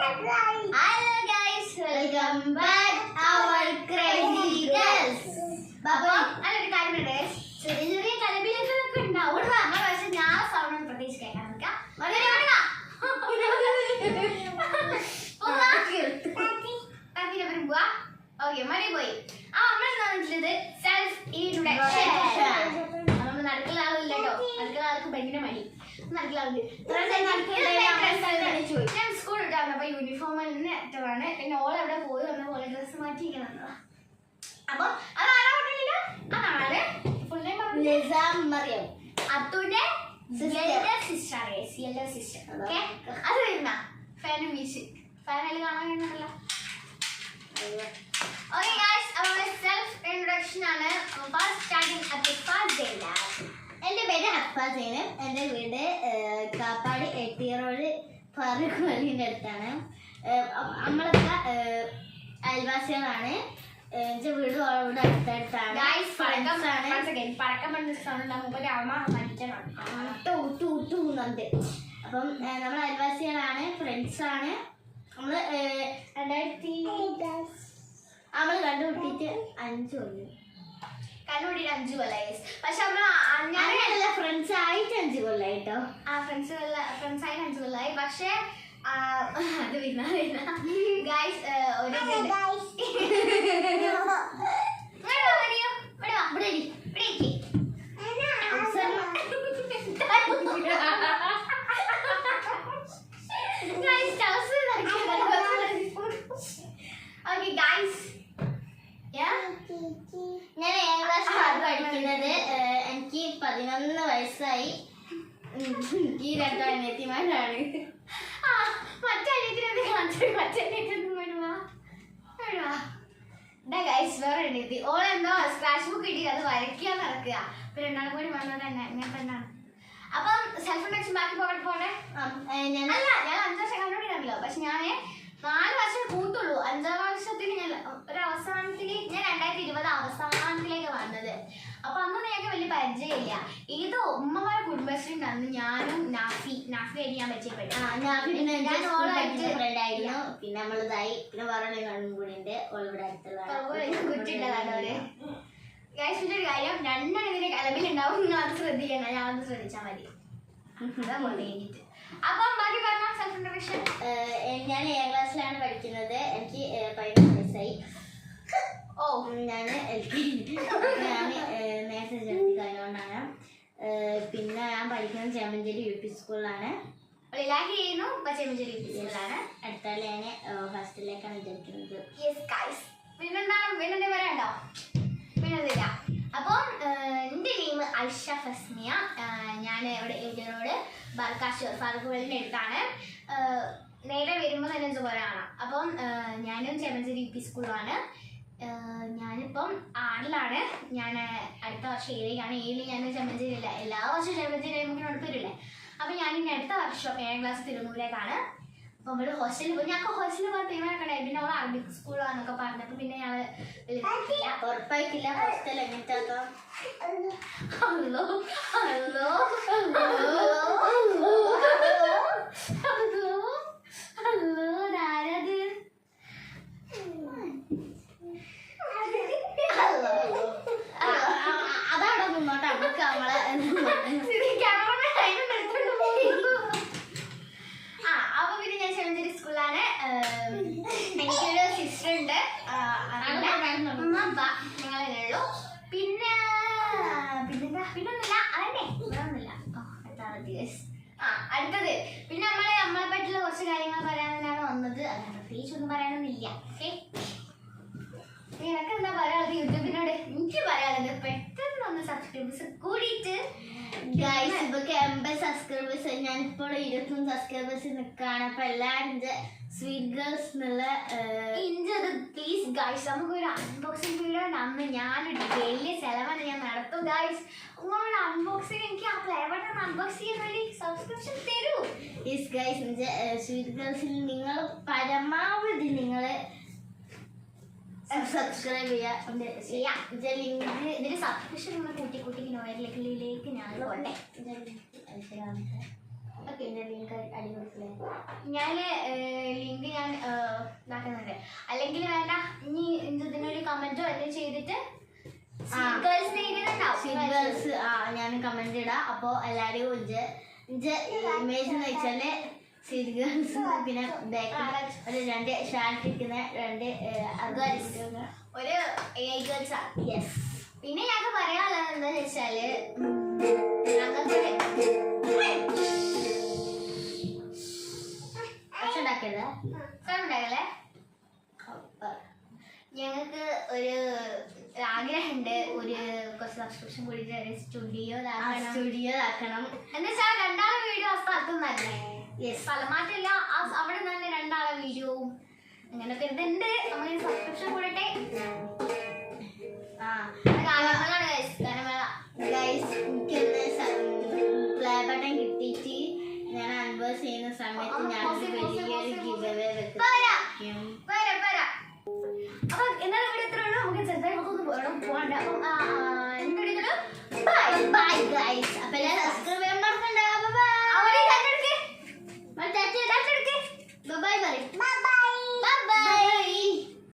Hello guys, welcome back our crazy girls. Baba, അതൊരു കാര്യമുണ്ട്. ചെറിയ ചെറിയ കലപിലൊക്കെ ഉണ്ടാവും. പക്ഷെ ഞാൻ സൗണ്ട് പ്രത്യേകിച്ച് കേൾക്കാൻ നിൽക്കാം. ഓക്കെ മണി പോയി. Self introduction. നമ്മൾ നടക്കുന്ന ആളില്ല കേട്ടോ. നടക്കുന്ന ആൾക്ക് ഭയങ്കര മടി. ഞാൻ സ്കൂൾ ഇട്ടായിരുന്നപ്പോ യൂണിഫോമിൽ നിന്ന് ഏറ്റമാണ്. പിന്നെ ഓൾ എവിടെ പോയി വന്ന പോലെ ഡ്രസ് മാറ്റിയിരിക്കണം. അപ്പൊ അതാരാ അതാണ് ഫുൾ നെയിം മറിയം, അത്തുന്റെ സിസ്റ്റർ. ഓക്കെ, അത് വരുന്ന ഫാനും മ്യൂസിക് ഫാനിൽ കാണാൻ കഴിയുന്നല്ല. ഓക്കെ ഗൈസ്, അവരുടെ സെൽഫ് ഇൻട്രൊഡക്ഷൻ ആണ്. Starting at the first day lab. എൻ്റെ പേര് ഹഫാസേന്. എൻ്റെ വീട് കാപ്പാടി 8 year old ഫാറൂഖ് വലിൻ്റെ അടുത്താണ്. നമ്മളൊക്കെ അയൽവാസികളാണ്. എൻ്റെ വീട് ഇവിടെ അടുത്തടുത്താണ്. അപ്പം നമ്മൾ അയൽവാസികളാണ്, ഫ്രണ്ട്സാണ്. നമ്മൾ നമ്മൾ കണ്ടുപിടിച്ചിട്ട് 5 കൊല്ലം. കണ്ടുപിടിയിട്ട് 5 കൊല്ലായി. പക്ഷെ നമ്മളല്ല ഫ്രണ്ട്സ് ആയിട്ട് 5 കൊല്ലായിട്ടോ. ആ ഫ്രണ്ട്സ് ആയിട്ട് 5 കൊല്ലായി. പക്ഷെ അത് ഗൈസ് ഒരു ഞാൻ 7th ക്ലാസ്സിലാണ് പഠിക്കുന്നത്. എനിക്ക് 11 വയസ്സായി. ഈ 2 അനിയത്തിമാരാണ്. വേറെ എണീത്തി ഓളെന്തോ സ്ക്രാച്ച് ബുക്ക് കിട്ടി അത് വരയ്ക്കാൻ നടക്കുക. അപ്പൊ 2 കൂടി വന്നത് തന്നെ. അപ്പം സെൽഫ് ഇൻട്രൊഡക്ഷൻ ബാക്കി പോകട്ടെ. ഞാൻ 5 വർഷം കണ്ടുപിടിക്കാമല്ലോ. പക്ഷെ ഞാൻ 4 വർഷം കൂട്ടുള്ളൂ. 5ാം വർഷത്തിൽ ഞാൻ ഒരു അവസാനത്തിലേക്ക് 2020 അവസാനത്തിലേക്ക് വന്നത്. അപ്പൊ അന്നൊന്നും ഞങ്ങൾക്ക് വലിയ പരിചയമില്ല. ഏതോ ഉമ്മമാരെ കുടുംബശ്രീ അന്ന് ഞാനും നാഫിയായിട്ട് ഞാൻ പരിചയപ്പെട്ടു. പിന്നെ നമ്മളിതായി. പിന്നെ വേറെ കൂടി ഉണ്ട്. കുറ്റിട്ടതാണ് ഒരു കാര്യം. 2 ഇതിന്റെ കലബിലുണ്ടാവും. നിങ്ങൾ അത് ശ്രദ്ധിക്കണം. ഞാൻ അത് ശ്രദ്ധിച്ചാൽ മതി. അപ്പം ബാക്കി പറഞ്ഞ സെൽഫ് ഇൻട്രൊഡക്ഷൻ. ഞാൻ 7th ക്ലാസ്സിലാണ് പഠിക്കുന്നത്. എനിക്ക് 11 വയസ്സായി. ഓ ഞാൻ നേരത്തെ ചേർത്തി കഴിഞ്ഞുകൊണ്ടാണ്. പിന്നെ ഞാൻ പഠിക്കുന്നത് ചേമഞ്ചേരി UP സ്കൂളിലാണ്. ചെയ്യുന്നു ചേമഞ്ചേരി UP സ്കൂളിലാണ്. അടുത്താല് ഞാൻ ഹോസ്റ്റലിലേക്കാണ് വിചാരിക്കുന്നത്. പിന്നെ പറയാണ്ടോ? പിന്നെന്തില്ല. അപ്പം എൻ്റെ നെയിം ഐഷ ഫസ്മിയ. ഞാൻ ഇവിടെ ഏജനോട് ബർക്കാശ്ശൂർ ഫാറൂഖ് വലിൻ്റെ അടുത്താണ്. നേരെ വരുമ്പോൾ തന്നെ ജോറാണ്. അപ്പം ഞാനും ചേമഞ്ചേരി UP സ്കൂളിലാണ്. ഞാനിപ്പം 6ലാണ്. ഞാൻ അടുത്ത വർഷം 7ലേക്കാണ്. 7ൽ ഞാൻ ചേമഞ്ചേരിയില്ല. എല്ലാ വർഷവും ചേമഞ്ചേരി നമുക്ക് നടപ്പില്ലേ. അപ്പം ഞാനിനി അടുത്ത വർഷം 7ാം ക്ലാസ് തിരുമൂലേക്കാണ്. അപ്പം ഇവിടെ ഹോസ്റ്റലിൽ പോയി. ഞങ്ങൾക്ക് ഹോസ്റ്റലിൽ പോകാൻ തീരുമാനമൊക്കെ. പിന്നെ അവൾ അറബിക് സ്കൂളാന്നൊക്കെ പറഞ്ഞപ്പോൾ പിന്നെ ഞങ്ങൾ ഉറപ്പായിട്ടില്ല ഹോസ്റ്റൽ എങ്ങനത്താക്കാം. അതവിടെ മുന്നോട്ട് നമുക്ക് നമ്മളെ അപ്പൊ പിന്നെ ഞാൻ ചേമഞ്ചേരി സ്കൂളിലാണ്. എനിക്കൊരു സിസ്റ്റർ ഉണ്ട്. ഞങ്ങളെ ഉള്ളൂ. പിന്നൊന്നുമില്ല. അതന്നെ വേറൊന്നുമില്ല. അടുത്തത് പിന്നെ നമ്മളെ പറ്റിയുള്ള കുറച്ച് കാര്യങ്ങൾ പറയാനാണ് വന്നത്. അങ്ങനെ പ്രത്യേകിച്ച് ഒന്നും പറയാനൊന്നുമില്ല. ഓക്കെ, നിനക്ക് എന്താ പറയാനുള്ളത് യൂട്യൂബിനോട്? എനിക്ക് പറയാനുള്ളത് പെട്ടെന്നൊന്ന് സബ്സ്ക്രൈബേഴ്സ് കൂടിയിട്ട് ഗൈസ് ഇപ്പൊക്കെ 80 സബ്സ്ക്രൈബേഴ്സ്. ഞാനിപ്പോൾ 21 സബ്സ്ക്രൈബേഴ്സ് നിൽക്കുകയാണ്. അപ്പൊ എല്ലാവരും സ്വീറ്റ് ഗേൾസ് എന്നുള്ള പ്ലീസ് ഗൈസ് നമുക്കൊരു അൺബോക്സിംഗ് വീഡിയോ ഉണ്ട്. അന്ന് ഞാനൊരു വലിയ ചെലവാണ് ഞാൻ നടത്തും ഗൈസ്. നിങ്ങളൊരു അൺബോക്സിംഗ് എനിക്ക് ആ ഫ്ലേവറിനെ അൺബോക്സ് ചെയ്യാൻ വേണ്ടി സബ്സ്ക്രിപ്ഷൻ തരൂ. യെസ് ഗൈസ്, സ്വീറ്റ് ഗേൾസിൽ നിങ്ങൾ പരമാവധി നിങ്ങൾ സബ്സ്ക്രൈബ് ചെയ്യാം. ഇതിന്റെ സബ്സ്ക്രിപ്ഷൻ നിങ്ങൾ കൂട്ടി നോയറിലേക്ക് ഞാൻ പോട്ടെ. ഞാൻ ലിങ്ക് ഇതാക്കുന്നുണ്ട്. അല്ലെങ്കിൽ വേണ്ട, ഇനി ഇതിനൊരു കമന്റോ എന്തെങ്കിലും ചെയ്തിട്ട് ഞാൻ കമന്റ് ഇടാം. അപ്പൊ എല്ലാരും ഇമേജ് എന്ന് വെച്ചാല് സീഡ് ഗേൾസ്, പിന്നെ ഒരു 2 ഷാർട്ട് ഇരിക്കുന്ന 2 ഒരു ഗേൾസ്. യെസ്. പിന്നെ ഞങ്ങൾക്ക് പറയാനുള്ളത് എന്താന്ന് വെച്ചാല് ഞങ്ങൾക്ക് ഉണ്ടാക്കല്ലേ, ഞങ്ങൾക്ക് ഒരു ആഗ്രഹമുണ്ട്, ഒരു കുറച്ച് സബ്സ്ക്രിപ്ഷൻ കൂടിയിട്ട് സ്റ്റുഡിയോ ആക്കണം. എന്ന് വെച്ചാൽ 2 വീഡിയോ ആ സ്ഥലത്തുനിന്നല്ലേ, സ്ഥലം മാറ്റില്ല, അവിടെ തന്നെ 2 വീഡിയോവും അങ്ങനെയൊക്കെ ഇതുണ്ട്. നമ്മൾ സബ്സ്ക്രിപ്ഷൻ കൂടട്ടെ. പ്ലേ ബട്ടൺ കിട്ടിയിട്ട് ഞാൻ അൺബോക്സ് ചെയ്യുന്ന സമയത്ത് ഞാൻ വലിയൊരു ഗിവ് അവേ വെക്കും. അപ്പൊ എന്നാലും ഇവിടെ ഇത്രയുള്ളൂ. നമുക്ക് ചെറുതായി നമുക്കൊന്ന് പോകണ്ട. അപ്പം എന്താ